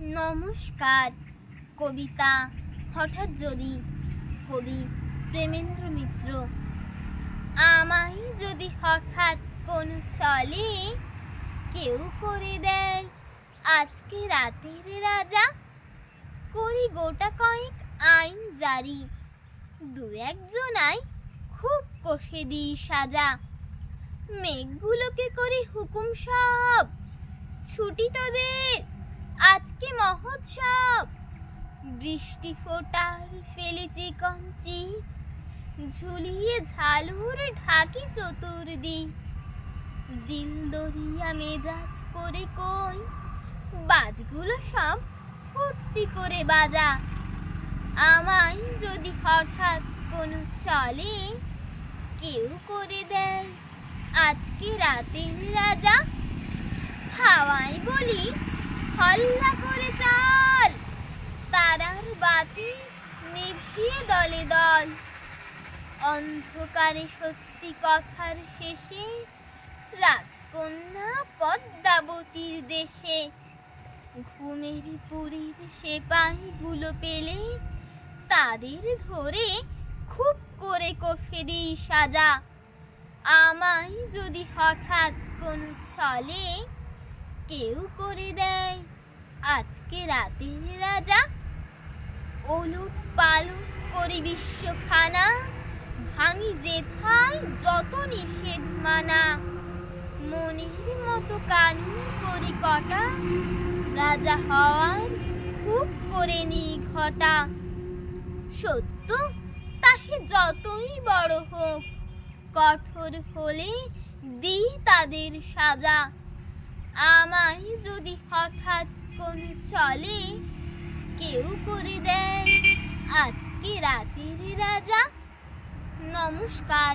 নমস্কার। কবিতা হঠাৎ যদি, কবি প্রেমেন্দ্র মিত্র। আমায় যদি হঠাৎ কোনো চলে কেউ করে দেয় আজকে রাতের রাজা, করি গোটা কয়েক আইন জারি, দু একজনায় খুব কষে দিই সাজা। মেঘগুলোকে করি হুকুম সব, ছুটি তোদের আজকে মহোৎসব। বৃষ্টি ফোটায় ফেলেছি কঞ্চি, ঝুলিয়ে ঝালুর ঢাকি চতুর্দিক। দিল দরিয়া মেজাজ করে কই, বাজগুলো সব ফুর্তি করে বাজা। আমায় যদি হঠাৎ কোনো চলে কেউ করে দেয় আজকে রাতের রাজা, হাওয়ায় বলি হল্লা করে চল, তারার বাতি নিভিয়ে দলে দল। অন্ধকারে সত্যি কথার শেষে রাজকন্যা পদ্মাবতীর দেশে, ঘুমের পুরীর সেপাইগুলো পেলে তাদের ধরে খুব করে কষে দিই সাজা। আমায় যদি হঠাৎ কোনো চলে কেউ করে দেয় আজকে রাতের রাজা, ওলট পালট করি বিশ্বখানা, ভাঙি যেথায় যত নিষেধ মানা। মনের মতো কানুন করি কটা, রাজা হওয়ার খুব করে নি ঘটা। সত্য তা সে যতই বড় হোক, কঠোর হলে দিই তাদের সাজা। আমায় যদি হঠাৎ কোনো চলে কেউ করে দেয় আজকে রাতের রাজা। নমস্কার।